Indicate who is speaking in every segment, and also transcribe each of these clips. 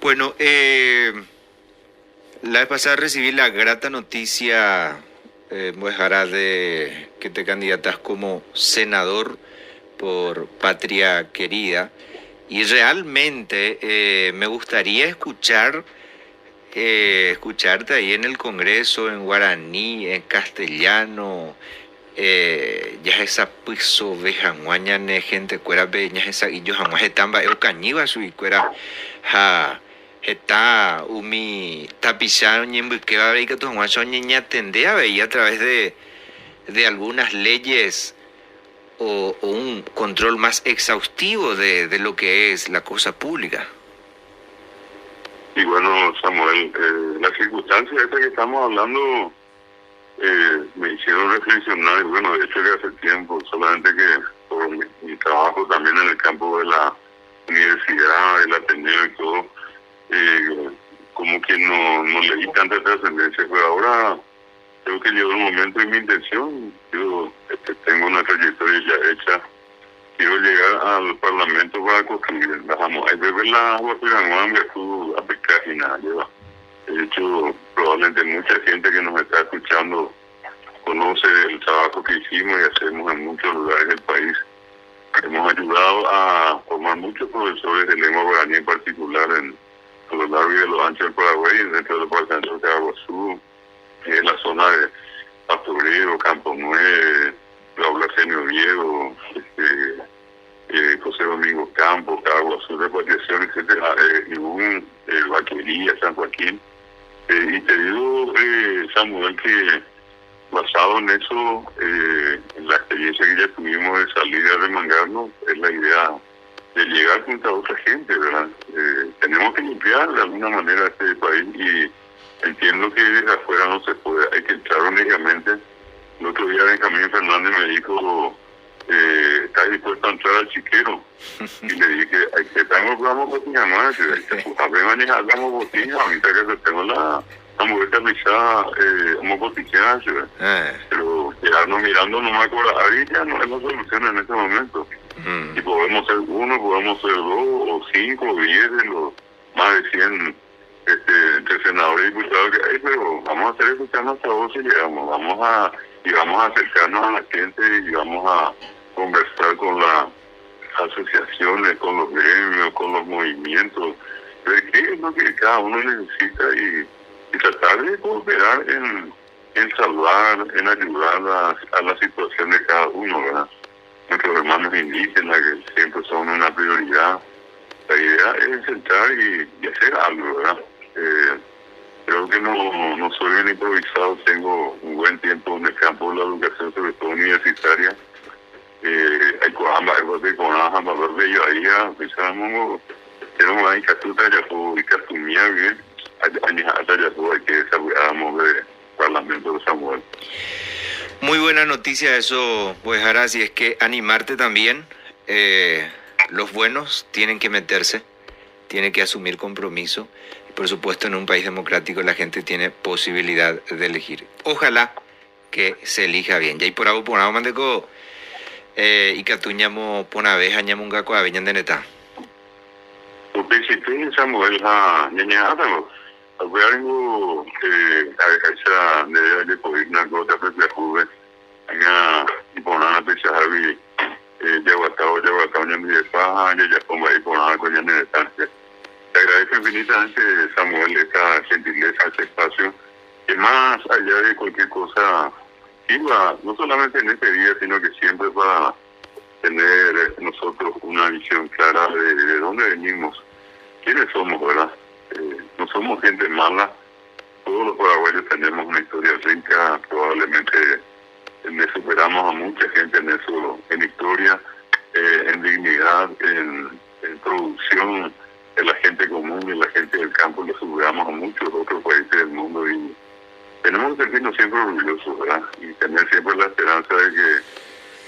Speaker 1: Bueno, la vez pasada recibí la grata noticia, Muejara, de que te candidatas como senador por Patria Querida. Y realmente me gustaría escucharte ahí en el Congreso, en guaraní, en castellano. Ya esa piso vejanguaña ne gente cuera peña esa y yo jamás estamba cañiba su y cuera ja está umi tapizar ñembe que va a ver que tu jamás son ñeña tendea veía a través de algunas leyes o un control más exhaustivo de lo que es la cosa pública.
Speaker 2: Y bueno, Samuel, las circunstancias estas que estamos hablando me hicieron reflexionar, y bueno, de hecho que hace tiempo, solamente que por mi trabajo también en el campo de la universidad, el Ateneo y todo, como que no le di tanta trascendencia, pero ahora creo que llegó el momento y mi intención, yo tengo una trayectoria ya hecha, quiero llegar al Parlamento para construir, hay que ver la Guapiranuán que tú aplicas y nada, lleva. De hecho, probablemente mucha gente que nos está escuchando conoce el trabajo que hicimos y hacemos en muchos lugares del país. Hemos ayudado a formar muchos profesores de lengua guaraní en particular a lo largo y a lo ancho del Paraguay, dentro del departamento de Aguazú, en la zona de Pastoreo, Campo Nueve, Raúl Arsenio Viejo, José Domingo Campos, Aguazú, Repatriación, etcétera, Irún, Vaquería, San Joaquín. Y te digo, Samuel, que basado en eso, en la experiencia que ya tuvimos de salir a remangarnos, es la idea de llegar junto a otra gente, ¿verdad? Tenemos que limpiar de alguna manera este país y entiendo que desde afuera no se puede, hay que entrar únicamente. El otro día Benjamín Fernández me dijo, ¿estás dispuesto a entrar al chiquero? Y le dije, hay que tengo programa botina más, a ver manejar damos botina, ahorita que tengo la mujer realizada, como botiquear, pero quedarnos mirando nomás con la ahorita no es la solución en este momento. Y podemos ser uno, podemos ser dos, o cinco, o 10 de los más de 100 entre senadores y diputados que hay, pero vamos a hacer escuchar nuestra voz y llegamos, vamos a acercarnos a la gente y vamos a conversar con las asociaciones, con los gremios, con los movimientos, de qué es lo que cada uno necesita y tratar de cooperar en salvar, en ayudar a la situación de cada uno, ¿verdad? Nuestros hermanos indígenas que siempre son una prioridad. La idea es sentar y hacer algo, ¿verdad? Creo que no soy bien improvisado, tengo un buen tiempo en el campo de la educación, sobre todo universitaria. Hay coamba, hay conaja, valor de ello ahí, pensamos, pero no hay catuta, ya puedo, y catumía bien, hay que desarrollamos de Parlamento de Samuel.
Speaker 1: Muy buena noticia eso, pues Jara, si es que animarte también, los buenos tienen que meterse, tienen que asumir compromiso. Por supuesto, en un país democrático la gente tiene posibilidad de elegir. Ojalá que se elija bien. Ya y por algo mandeco y catuñamo pona vez añamo un gaco a veñan de neta.
Speaker 2: Porque si tú Samuel ha ñañado, algo a esa de poder una gota de juve, allá y poner a pensar ya ñami de paja, ya como ahí poner con ñami de tarde. Te agradezco infinitamente, Samuel, esta gentileza, este espacio, que más allá de cualquier cosa, iba, no solamente en este día, sino que siempre para tener nosotros una visión clara de dónde venimos, quiénes somos, ¿verdad? No somos gente mala, todos los paraguayos tenemos una historia rica, probablemente superamos a mucha gente en eso, en historia, en dignidad, en producción, de la gente común y la gente del campo, le superamos a muchos otros países del mundo y tenemos que sentirnos siempre orgullosos, ¿verdad? Y tener siempre la esperanza de que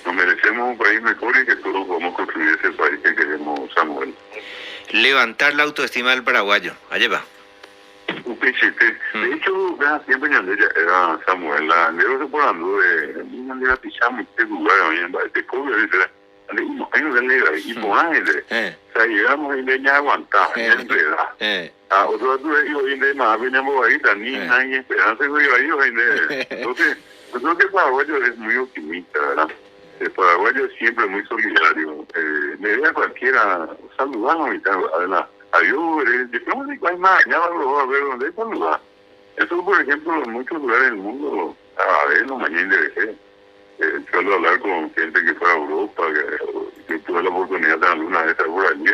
Speaker 2: nos merecemos un país mejor y que todos podamos construir ese país que queremos, Samuel.
Speaker 1: Levantar la autoestima del paraguayo, allá va.
Speaker 2: De hecho, siempre era Samuel, la negro se por andar de una pisamos este lugar, este pueblo, hay un delivery y por ahí o sea llegamos y le ya aguantaba ya enredada otro tú digo y de más venimos ahí también hay esperanza que yo ahí entonces yo creo que el paraguayo es muy optimista, ¿verdad? El paraguayo es siempre muy solidario, le da a cualquiera saludarnos y tal, adiós, después de cuál más, ya vamos a ver dónde saludar. Eso, por ejemplo, en muchos lugares del mundo, a ver, no mañana de ser. Suelo hablar con gente que fue a Europa, que tuve la oportunidad de alguna vez estar por allí,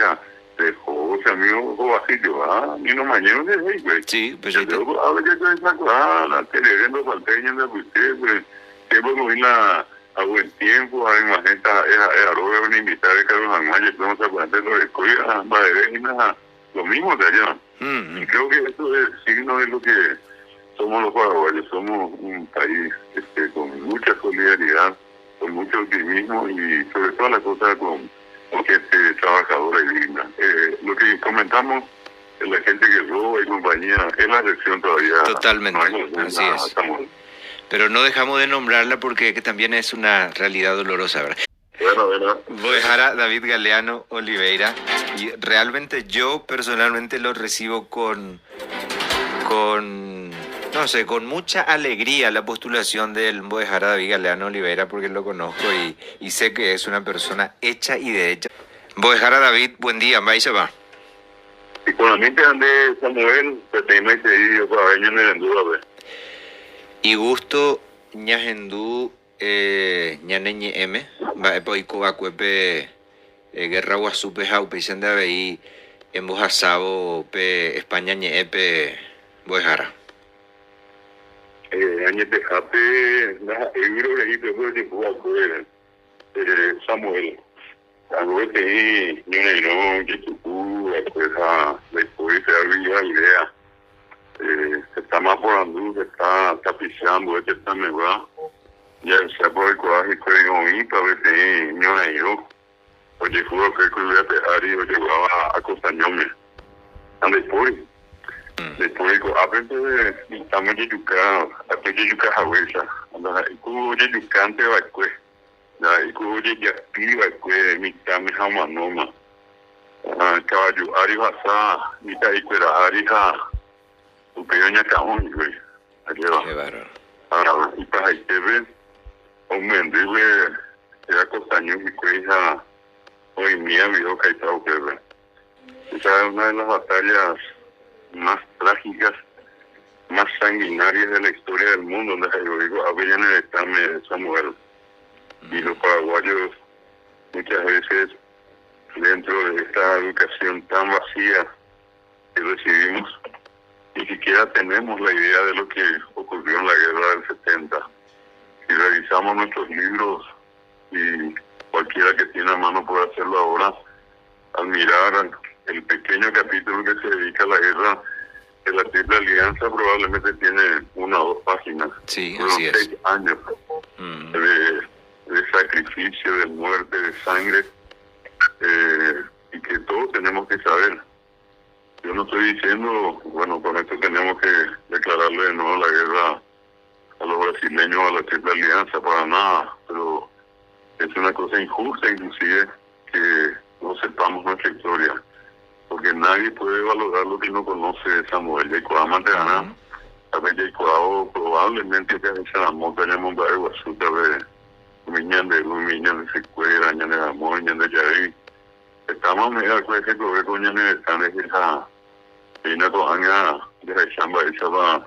Speaker 2: dejó ese amigo Basilio, y no mañana de ser, güey.
Speaker 1: Sí, pues
Speaker 2: a ver, que estoy sacando, la televisión salteña de usted, pues, siempre nos vino a buen tiempo, además, esta, es arroba, van a invitar a Carlos Amaya, que vamos a poner los escollas, lo mismo de allá. Y creo que esto es signo de lo que somos los paraguayos, somos un país con mucha solidaridad, con mucho optimismo y sobre todas las cosas con gente trabajadora y digna. Lo que comentamos, la gente que roba y compañía, es la excepción todavía.
Speaker 1: Totalmente, no así es.
Speaker 2: Estamos...
Speaker 1: Pero no dejamos de nombrarla porque que también es una realidad dolorosa, ¿verdad?
Speaker 2: Bueno.
Speaker 1: Boejara David Galeano Oliveira, y realmente yo personalmente lo recibo con mucha alegría la postulación del Boejara David Galeano Oliveira, porque lo conozco y sé que es una persona hecha y derecha. Boejara David, buen día, ¿va y se va?
Speaker 2: Y con la mente de Samuel, pues te me dice, para ver, en el duda,
Speaker 1: y gusto ñahendú ñaneñe m va epoico acuepe guerra guasupe jaupe senda vei en bojasabo pe España ñepe Boejara
Speaker 2: añete jape la euro le hizo por de jugar Samuel acuepe y no que tu después se había idea se está más por andú, se está tapizando, está mejor. Ya se por el coraje que digo, y para ver si no yo. Oye, juro que voy a pegar y yo llegaba a Costañome. Después, aprende estamos de yuca, aprende yuca jahuesa. Y cubo de yucante va y cubo de yapi va mi cami jamanoma. Caballo, ari basa, mi taícuera, ari tu pequeña cajón, güey.
Speaker 1: Qué bárbaro.
Speaker 2: Ahora, y para ahí te ves, hombre, güey, era Costaño y cuija, hoy mía, viejo, que está ok, güey. Esa es una de las batallas más trágicas, más sanguinarias de la historia del mundo, donde yo digo, había en el estame de Samuel. Y los paraguayos, muchas veces, dentro de esta educación tan vacía que recibimos, ni siquiera tenemos la idea de lo que ocurrió en la guerra del 70. Si revisamos nuestros libros, y cualquiera que tiene a mano puede hacerlo ahora, al mirar el pequeño capítulo que se dedica a la guerra de la Triple Alianza, probablemente tiene 1 o 2 páginas.
Speaker 1: Sí,
Speaker 2: fueron
Speaker 1: así
Speaker 2: 6 años de sacrificio, de muerte, de sangre, y que todos tenemos que saber. Yo no estoy diciendo, bueno, con esto tenemos que declararle de nuevo la guerra a los brasileños, a la Triple Alianza, para nada, pero es una cosa injusta inclusive que no sepamos nuestra historia, porque nadie puede valorar lo que no conoce de Samuel Yacuá Mantegana. A ver, Yacuá probablemente que se la monta en el mundo de Guasuta, de Miñan de Secuera, Ñan de Amor, Ñan de Yaví. Estamos medio con ese gobierno, Ñan de Tanes, esa Vina Coaña de Chamba, esa va,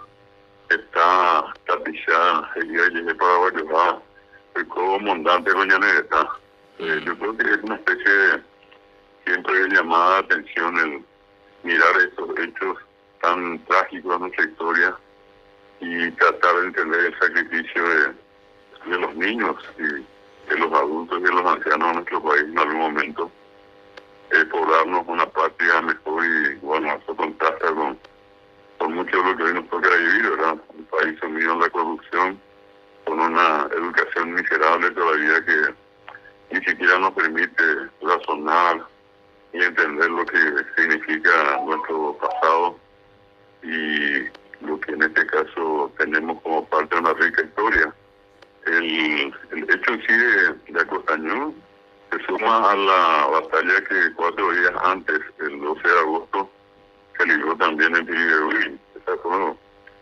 Speaker 2: está tapizada, seguida y para Guayabá, el codo mondante con Ñan de Ta. Yo creo que es una especie de siempre llamada la atención el mirar estos hechos tan trágicos de nuestra historia y tratar de entender el sacrificio de los niños y de los adultos y de los ancianos de nuestro país en algún momento, por darnos una patria mejor. Y bueno, eso contrasta con mucho de lo que hoy nos toca vivir, ¿verdad? Un país sumido en la corrupción, con una educación miserable todavía que ni siquiera nos permite razonar y entender lo que significa nuestro pasado y lo que en este caso tenemos como parte de una rica historia. El hecho en sí de Acostañón se suma antes, el 12 de agosto, se libró también en Tiribebuy. Esa fue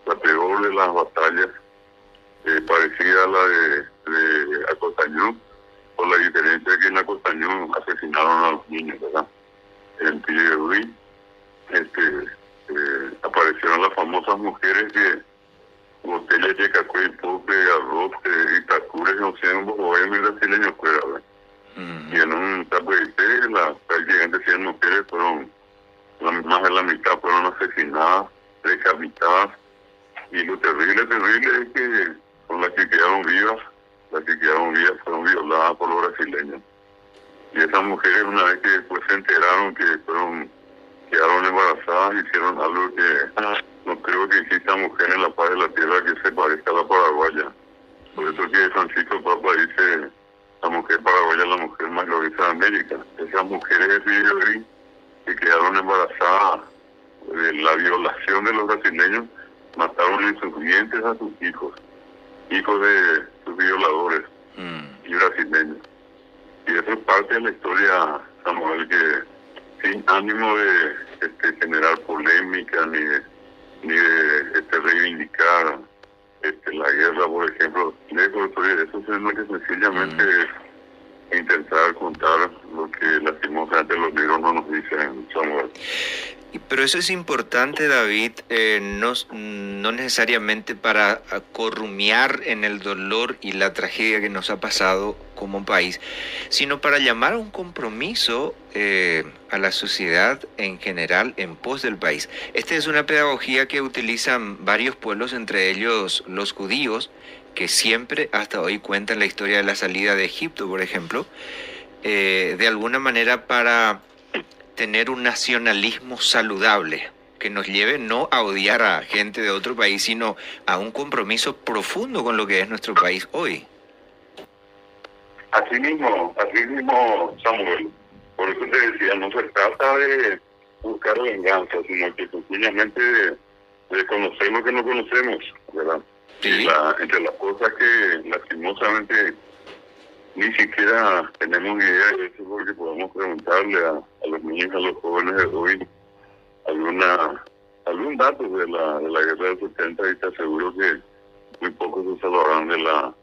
Speaker 2: la peor de las batallas, parecida a la de Acostañú, por la diferencia de que en Acostañú asesinaron a los niños, ¿verdad? En Tiribebuy aparecieron las famosas mujeres que botellas de café, pope, arroz, itacures, no sé, un bohemio brasileño fuera, ¿verdad? Y en un tapete, las prácticamente 100 mujeres fueron, más de la mitad fueron asesinadas, decapitadas, y lo terrible es que con las que quedaron vivas fueron violadas por los brasileños. Y esas mujeres, una vez que después se enteraron que quedaron embarazadas, hicieron algo que no creo que exista mujer en la paz de la tierra que se parezca a la paraguaya. Por eso que Francisco Papa dice, la mujer paraguaya es la mujer más gloriosa de América. Esas mujeres de Fidel que quedaron embarazadas de la violación de los brasileños, mataron en sus vientres a sus hijos de sus violadores y brasileños. Y eso es parte de la historia, Samuel, que sin ánimo de generar polémica ni de reivindicar la guerra, por ejemplo, eso es lo que sencillamente es intentar contar lo que lastimosamente los libros no nos dicen, Samuel.
Speaker 1: Pero eso es importante, David, no necesariamente para corrumiar en el dolor y la tragedia que nos ha pasado como país, sino para llamar a un compromiso a la sociedad en general en pos del país. Esta es una pedagogía que utilizan varios pueblos, entre ellos los judíos, que siempre hasta hoy cuentan la historia de la salida de Egipto, por ejemplo, de alguna manera para tener un nacionalismo saludable que nos lleve no a odiar a gente de otro país, sino a un compromiso profundo con lo que es nuestro país hoy.
Speaker 2: Así mismo, Samuel. Por eso te decía, no se trata de buscar venganza, sino que sencillamente de conocer lo que no conocemos, ¿verdad?
Speaker 1: Sí.
Speaker 2: Entre las cosas que lastimosamente ni siquiera tenemos idea de eso, porque podemos preguntarle a los niños, a los jóvenes de hoy algún dato de la guerra del 70 y te aseguro que muy pocos se salvarán de la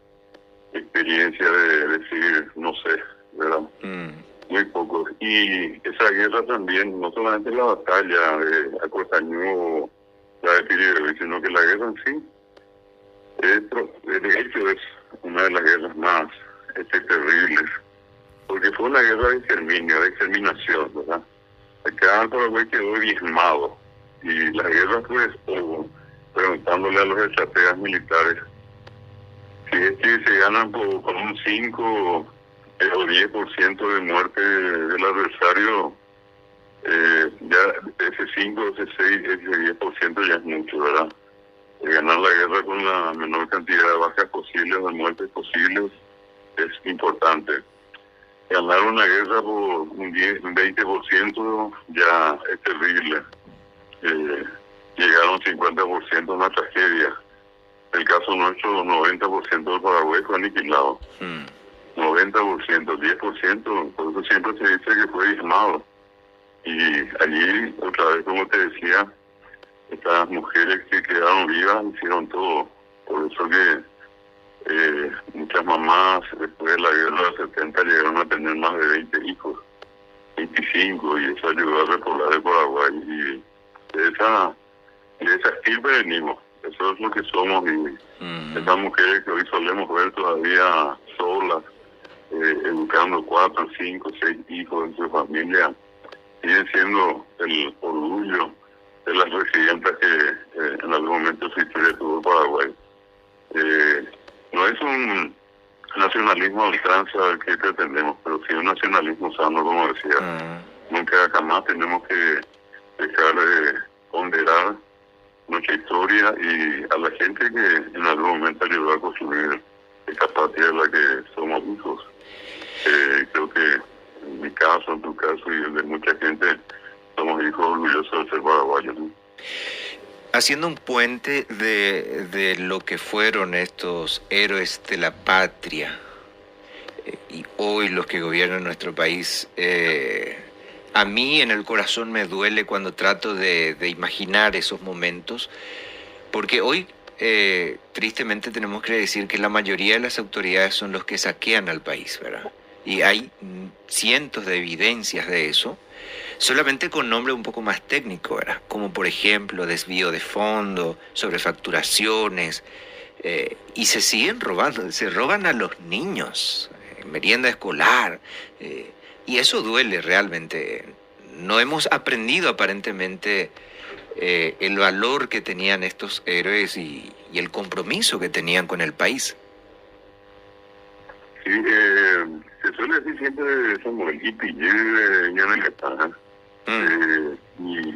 Speaker 2: experiencia de decir, no sé, ¿verdad? Muy pocos. Y esa guerra también, no solamente la batalla de Acostañú, la de Tiribebuy, sino que la guerra en sí, de hecho es una de las guerras más terribles, porque fue una guerra de exterminio, de exterminación, ¿verdad? Acá en Paraguay quedó diezmado, y la guerra pues, preguntándole a los estrategas militares, si es que se ganan con un 5 o 10% de muerte del adversario, ya ese 5, ese 6, ese 10% ya es mucho, ¿verdad? Ganar la guerra con la menor cantidad de bajas posibles, de muertes posibles, es importante. Ganar una guerra por un 10, un 20% ya es terrible. Llegar a un 50% es una tragedia. En el caso nuestro, 90% del Paraguay fue aniquilado. 90%, 10%, por eso siempre se dice que fue diezmado. Y allí, otra vez, como te decía, estas mujeres que quedaron vivas hicieron todo. Por eso que muchas mamás después de la guerra del 70 llegaron a tener más de 20 hijos, 25, y eso ayudó a repoblar el Paraguay. Y de esa estirpe venimos, eso es lo que somos. Y esas mujeres que hoy solemos ver todavía solas, educando 4, 5, 6 hijos en su familia, siguen siendo el orgullo de las residentas que en algún momento su historia tuvo el Paraguay. No es un nacionalismo a ultranza al que pretendemos, pero sí un nacionalismo sano, como decía. Nunca jamás tenemos que dejar de ponderar nuestra historia y a la gente que en algún momento ayudó a construir esta patria de la que somos hijos. Creo que en mi caso, en tu caso y el de mucha gente, somos hijos orgullosos de ser paraguayos, ¿no?
Speaker 1: Haciendo un puente de lo que fueron estos héroes de la patria y hoy los que gobiernan nuestro país, A mí en el corazón me duele cuando trato de imaginar esos momentos, porque hoy tristemente tenemos que decir que la mayoría de las autoridades son los que saquean al país, ¿verdad? Y hay cientos de evidencias de eso, solamente con nombre un poco más técnico, ¿verdad? Como por ejemplo desvío de fondo, sobrefacturaciones, y se siguen robando, se roban a los niños, merienda escolar, y eso duele realmente. No hemos aprendido aparentemente el valor que tenían estos héroes y el compromiso que tenían con el país.
Speaker 2: Sí, se suele decir siempre Samuel y Pillé, ya no está. Y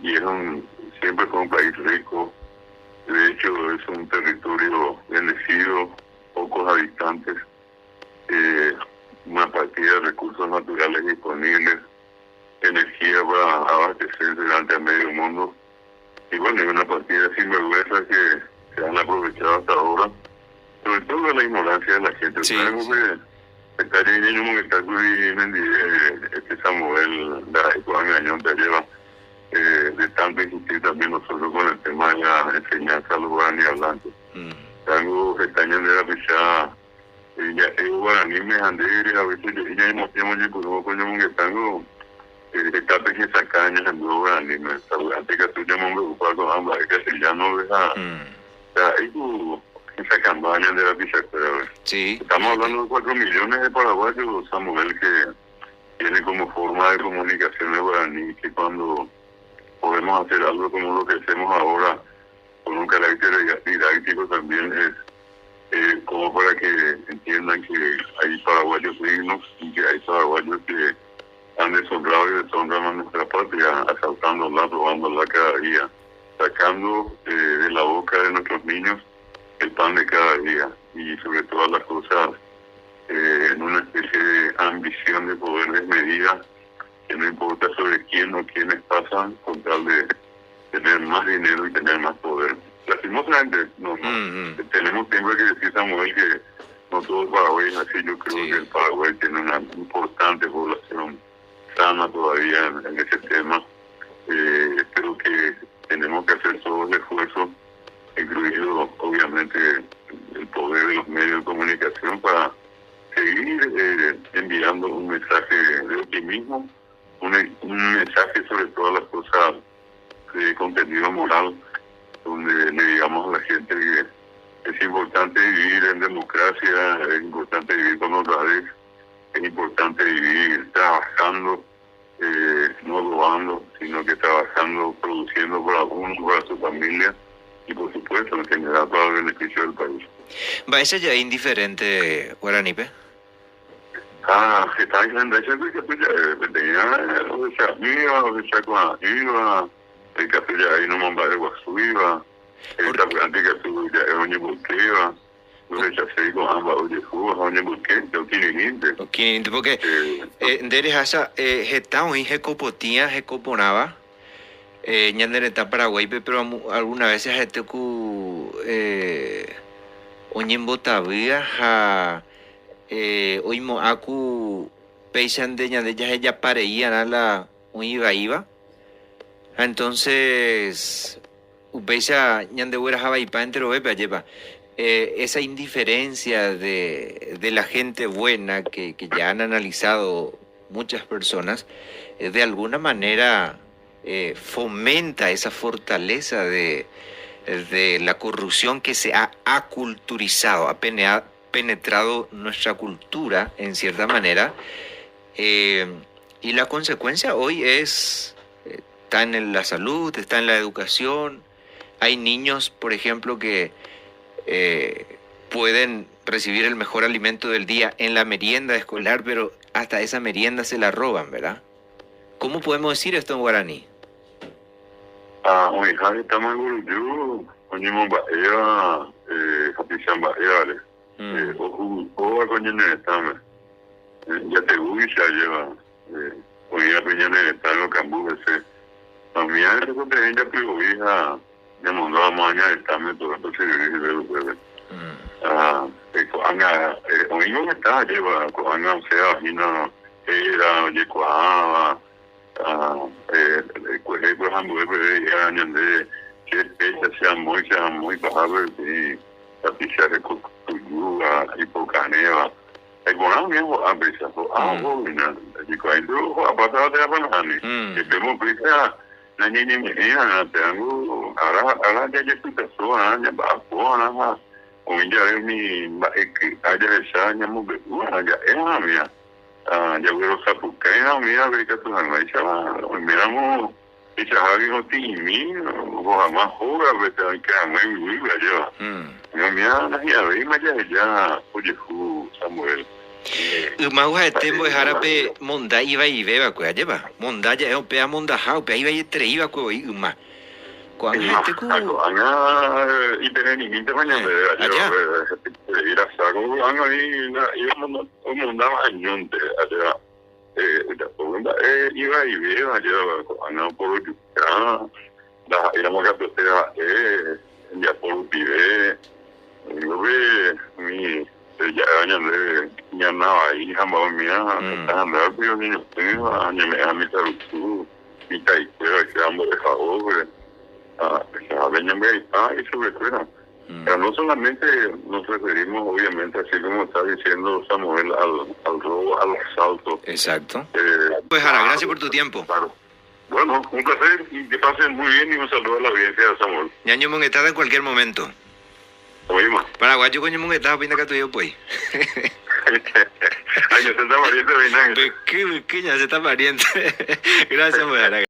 Speaker 2: siempre fue un país rico. De hecho, es un territorio bendecido, pocos habitantes, una partida de recursos naturales disponibles, energía para abastecerse delante a medio mundo. Y bueno, es una partida sin vergüenza que se han aprovechado hasta ahora, sobre todo de la ignorancia de la gente.
Speaker 1: Sí,
Speaker 2: Algo
Speaker 1: sí.
Speaker 2: que está leyendo que está este Samuel, la Juan Gañón te lleva de tanto insistir también nosotros con el tema de la enseñanza a los guaraní hablantes. Algo que está en la pichada, el guaraní me ande, a veces ya hemos tenido con que tengo está que sacaña en los guaraní, antes que tú llamas un preocupado con ambas, que ya no deja, esa campaña de la pichacera.
Speaker 1: Sí.
Speaker 2: Estamos hablando de 4 millones de paraguayos, Samuel, que tiene como forma de comunicación el guaraní, que cuando podemos hacer algo como lo que hacemos ahora, con un carácter didáctico también, es como para que entiendan que hay paraguayos dignos y que hay paraguayos que han deshonrado y deshonran a nuestra patria, asaltándola, robándola cada día, sacando de la boca de nuestros niños el pan de cada día y sobre todas las cosas en una especie de ambición de poder desmedida que no importa sobre quién o quiénes pasan con tal de tener más dinero y tener más poder. Lastimosamente, tenemos siempre que decir, Samuel, que no todo el Paraguay es así. Yo creo que el Paraguay tiene una importante población sana todavía en ese tema. Creo que tenemos que hacer todo el esfuerzo, incluido obviamente el poder de los medios de comunicación, para seguir enviando un mensaje de optimismo, un mensaje sobre todas las cosas de contenido moral, donde le digamos a la gente que es importante vivir en democracia, es importante vivir con honradez, es importante vivir trabajando, no robando, sino que trabajando, produciendo para uno, para su familia y por supuesto en general para el beneficio del país.
Speaker 1: ¿Va ese ya indiferente, Guaranipe?
Speaker 2: Está en la gente que tenía o de Chacua iba, el que ahí no mamba de Guasú iba, el que ya es oñe bulqueva, lo rechacé con ambas oye jugos, oñe bulque, yo tiene gente.
Speaker 1: Porque Deres asa, jetao y jecopotía, jecoponaba, ñandereta Paraguay, pero algunas veces jetecu, oñe botavía, oimo aku peisan de ñandeya ella pareían a la iba. Entonces, upeisa ñandehuera jabaipa entero bepa lleva. Esa indiferencia de la gente buena que ya han analizado muchas personas, de alguna manera fomenta esa fortaleza de la corrupción que se ha aculturizado, ha penetrado nuestra cultura en cierta manera, y la consecuencia hoy está en la salud, está en la educación. Hay niños, por ejemplo, que pueden recibir el mejor alimento del día en la merienda escolar, pero hasta esa merienda se la roban, ¿verdad? ¿Cómo podemos decir esto en guaraní?
Speaker 2: Hoy estamos en Guruyú, oñemos Baea, Japichan Baea, o coñene estame, ya te guisa lleva, oía coñene estame, cambú ese, a mí a eso te ella pero hija, me mandó a mañana estame todo esto se dirige de los bebés. Oímos que está lleva, coanga o sea, vagina, era, oye, coaba, Pues por ejemplo, años de que se muy bajo y tapicar con yuga y pocaneva. Economia a veces bueno, y cuando a pasar de abanani, que vemos prisa na nini menina tengo ahora ya yo pessoa ya ba boa o já me aja essa minha mulher já é a minha ya veo sapucaina mira ve que tu no echaba miramos esa javi no timi o jamás joga ve que a mí muy yo yo mira ya ve me ya oye Samuel
Speaker 1: Umaua tempo harape monda iba y beba kwe lleva monda ya es pea monda hau pea iba y treiba kwe uma cuando gente ku
Speaker 2: anga y tener ni minte mañana ir a saco anga y monda añonte allá la segunda iba y beba yo anga por la éramos capotera ya por vive yo ve mi ya años de ya no ahí jamás mía andaba pero ni tengo años me a mi traducción mi tai pero que amo de favor vengan y sobre todo pero no solamente nos referimos obviamente así como está diciendo Samuel al robo al asalto
Speaker 1: exacto pues Jara gracias por tu tiempo
Speaker 2: claro. Bueno un placer y que pasen muy bien y un saludo a la audiencia de Samuel
Speaker 1: ñaño mongetada en cualquier momento
Speaker 2: oímos
Speaker 1: Paraguayo coño mongetada pinta que tuyo pues
Speaker 2: ay se está pariente de
Speaker 1: pequeña se está pariente gracias Jara